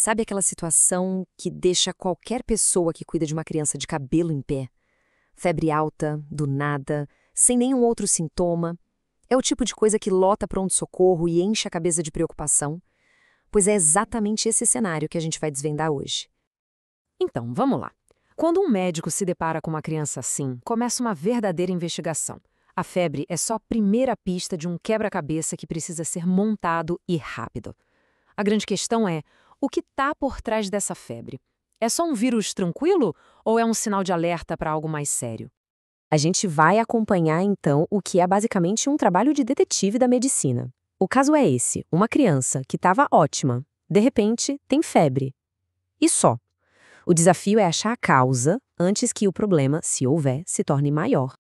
Sabe aquela situação que deixa qualquer pessoa que cuida de uma criança de cabelo em pé? Febre alta, do nada, sem nenhum outro sintoma. É o tipo de coisa que lota pronto-socorro e enche a cabeça de preocupação. Pois é exatamente esse cenário que a gente vai desvendar hoje. Então, vamos lá. Quando um médico se depara com uma criança assim, começa uma verdadeira investigação. A febre é só a primeira pista de um quebra-cabeça que precisa ser montado e rápido. A grande questão é, o que está por trás dessa febre? É só um vírus tranquilo ou é um sinal de alerta para algo mais sério? A gente vai acompanhar, então, o que é basicamente um trabalho de detetive da medicina. O caso é esse: uma criança que estava ótima, de repente, tem febre. E só. O desafio é achar a causa antes que o problema, se houver, se torne maior.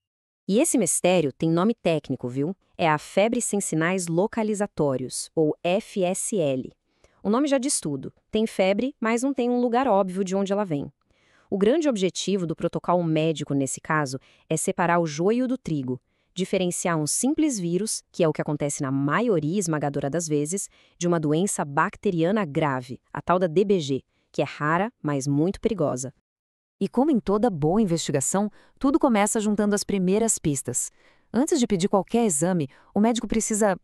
E esse mistério tem nome técnico, viu? É a febre sem sinais localizatórios, ou FSL. O nome já diz tudo. Tem febre, mas não tem um lugar óbvio de onde ela vem. O grande objetivo do protocolo médico nesse caso é separar o joio do trigo, diferenciar um simples vírus, que é o que acontece na maioria esmagadora das vezes, de uma doença bacteriana grave, a tal da DBG, que é rara, mas muito perigosa. E como em toda boa investigação, tudo começa juntando as primeiras pistas. Antes de pedir qualquer exame, o médico precisa,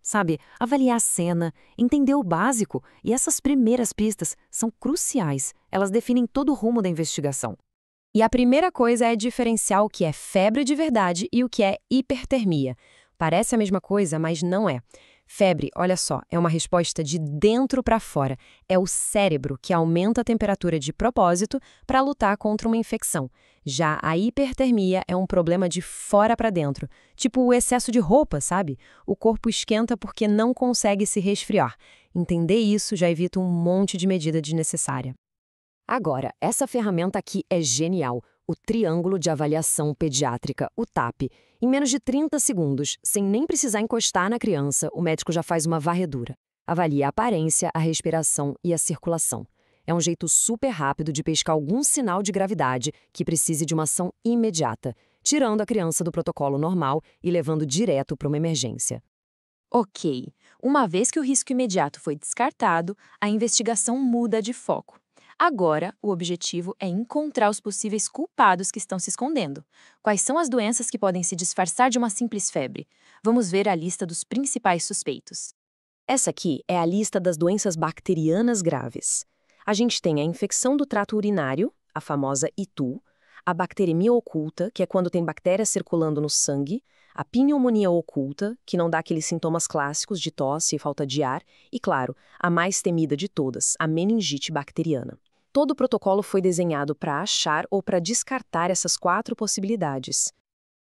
avaliar a cena, entender o básico, e essas primeiras pistas são cruciais. Elas definem todo o rumo da investigação. E a primeira coisa é diferenciar o que é febre de verdade e o que é hipertermia. Parece a mesma coisa, mas não é. Febre, olha só, é uma resposta de dentro para fora. É o cérebro que aumenta a temperatura de propósito para lutar contra uma infecção. Já a hipertermia é um problema de fora para dentro, tipo o excesso de roupa, sabe? O corpo esquenta porque não consegue se resfriar. Entender isso já evita um monte de medida desnecessária. Agora, essa ferramenta aqui é genial, o Triângulo de Avaliação Pediátrica, o TAP. Em menos de 30 segundos, sem nem precisar encostar na criança, o médico já faz uma varredura. Avalia a aparência, a respiração e a circulação. É um jeito super rápido de pescar algum sinal de gravidade que precise de uma ação imediata, tirando a criança do protocolo normal e levando direto para uma emergência. Ok, uma vez que o risco imediato foi descartado, a investigação muda de foco. Agora, o objetivo é encontrar os possíveis culpados que estão se escondendo. Quais são as doenças que podem se disfarçar de uma simples febre? Vamos ver a lista dos principais suspeitos. Essa aqui é a lista das doenças bacterianas graves. A gente tem a infecção do trato urinário, a famosa ITU, a bacteremia oculta, que é quando tem bactérias circulando no sangue, a pneumonia oculta, que não dá aqueles sintomas clássicos de tosse e falta de ar, e, claro, a mais temida de todas, a meningite bacteriana. Todo o protocolo foi desenhado para achar ou para descartar essas 4 possibilidades.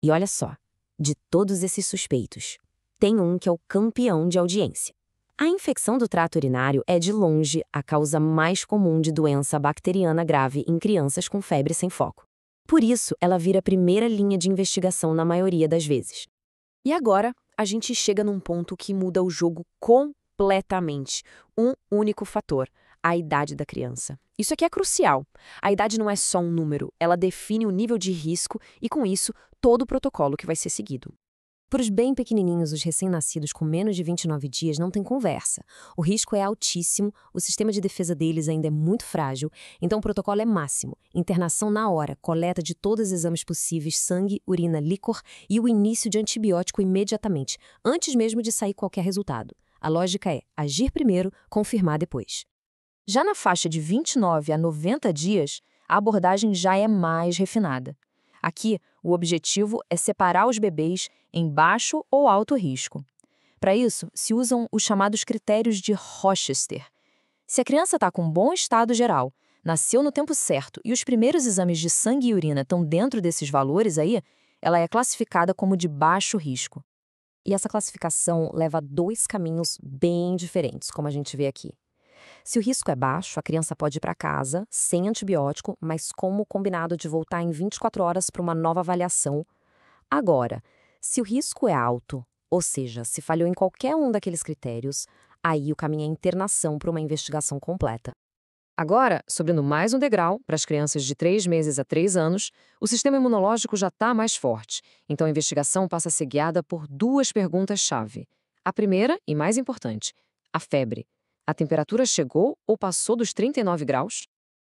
E olha só, de todos esses suspeitos, tem um que é o campeão de audiência. A infecção do trato urinário é, de longe, a causa mais comum de doença bacteriana grave em crianças com febre sem foco. Por isso, ela vira a primeira linha de investigação na maioria das vezes. E agora, a gente chega num ponto que muda o jogo completamente. Um único fator: a idade da criança. Isso aqui é crucial. A idade não é só um número, ela define o nível de risco e, com isso, todo o protocolo que vai ser seguido. Para os bem pequenininhos, os recém-nascidos com menos de 29 dias, não tem conversa. O risco é altíssimo, o sistema de defesa deles ainda é muito frágil, então o protocolo é máximo. Internação na hora, coleta de todos os exames possíveis, sangue, urina, líquor e o início de antibiótico imediatamente, antes mesmo de sair qualquer resultado. A lógica é agir primeiro, confirmar depois. Já na faixa de 29 a 90 dias, a abordagem já é mais refinada. Aqui, o objetivo é separar os bebês em baixo ou alto risco. Para isso, se usam os chamados critérios de Rochester. Se a criança está com bom estado geral, nasceu no tempo certo e os primeiros exames de sangue e urina estão dentro desses valores aí, ela é classificada como de baixo risco. E essa classificação leva a 2 caminhos bem diferentes, como a gente vê aqui. Se o risco é baixo, a criança pode ir para casa, sem antibiótico, mas como combinado de voltar em 24 horas para uma nova avaliação. Agora, se o risco é alto, ou seja, se falhou em qualquer um daqueles critérios, aí o caminho é internação para uma investigação completa. Agora, subindo mais um degrau, para as crianças de 3 meses a 3 anos, o sistema imunológico já está mais forte, então a investigação passa a ser guiada por 2 perguntas-chave. A primeira, e mais importante, a febre. A temperatura chegou ou passou dos 39 graus?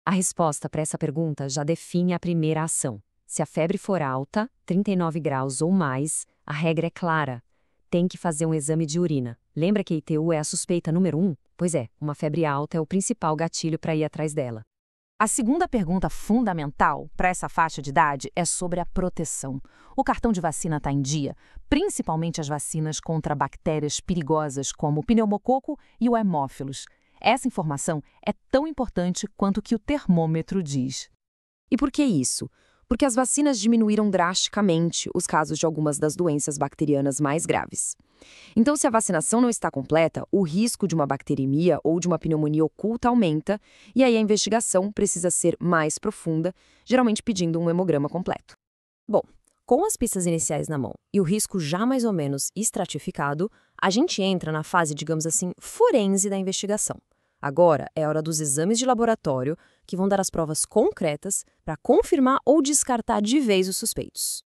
A resposta para essa pergunta já define a primeira ação. Se a febre for alta, 39 graus ou mais, a regra é clara. Tem que fazer um exame de urina. Lembra que a ITU é a suspeita número 1? Pois é, uma febre alta é o principal gatilho para ir atrás dela. A segunda pergunta fundamental para essa faixa de idade é sobre a proteção. O cartão de vacina está em dia, principalmente as vacinas contra bactérias perigosas como o pneumococo e o hemófilos. Essa informação é tão importante quanto o que o termômetro diz. E por que isso? Porque as vacinas diminuíram drasticamente os casos de algumas das doenças bacterianas mais graves. Então, se a vacinação não está completa, o risco de uma bacteremia ou de uma pneumonia oculta aumenta, e aí a investigação precisa ser mais profunda, geralmente pedindo um hemograma completo. Bom, com as pistas iniciais na mão e o risco já mais ou menos estratificado, a gente entra na fase, digamos assim, forense da investigação. Agora é a hora dos exames de laboratório, que vão dar as provas concretas para confirmar ou descartar de vez os suspeitos.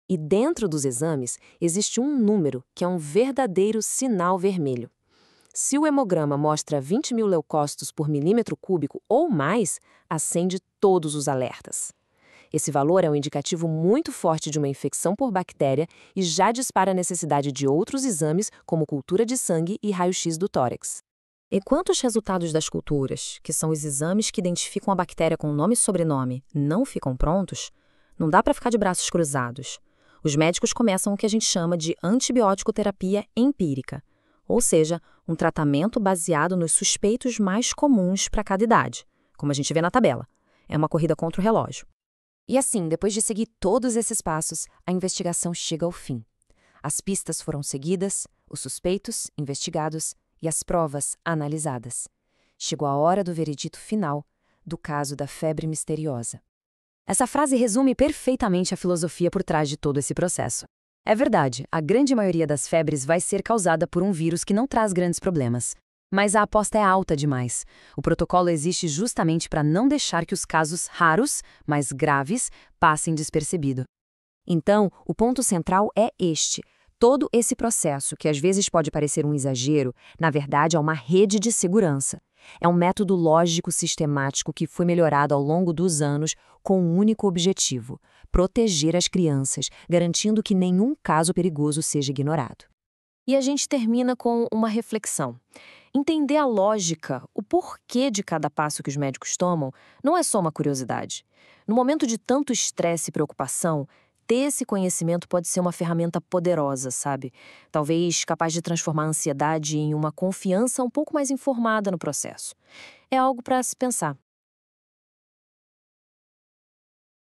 E dentro dos exames existe um número que é um verdadeiro sinal vermelho. Se o hemograma mostra 20 mil leucócitos por milímetro cúbico ou mais, acende todos os alertas. Esse valor é um indicativo muito forte de uma infecção por bactéria e já dispara a necessidade de outros exames, como cultura de sangue e raio-x do tórax. Enquanto os resultados das culturas, que são os exames que identificam a bactéria com nome e sobrenome, não ficam prontos, não dá para ficar de braços cruzados. Os médicos começam o que a gente chama de antibiótico-terapia empírica, ou seja, um tratamento baseado nos suspeitos mais comuns para cada idade, como a gente vê na tabela. É uma corrida contra o relógio. E assim, depois de seguir todos esses passos, a investigação chega ao fim. As pistas foram seguidas, os suspeitos investigados e as provas analisadas. Chegou a hora do veredito final do caso da febre misteriosa. Essa frase resume perfeitamente a filosofia por trás de todo esse processo. É verdade, a grande maioria das febres vai ser causada por um vírus que não traz grandes problemas. Mas a aposta é alta demais. O protocolo existe justamente para não deixar que os casos raros, mas graves, passem despercebido. Então, o ponto central é este. Todo esse processo, que às vezes pode parecer um exagero, na verdade é uma rede de segurança. É um método lógico sistemático que foi melhorado ao longo dos anos com um único objetivo: proteger as crianças, garantindo que nenhum caso perigoso seja ignorado. E a gente termina com uma reflexão. Entender a lógica, o porquê de cada passo que os médicos tomam, não é só uma curiosidade. No momento de tanto estresse e preocupação, ter esse conhecimento pode ser uma ferramenta poderosa, sabe? Talvez capaz de transformar a ansiedade em uma confiança um pouco mais informada no processo. É algo para se pensar.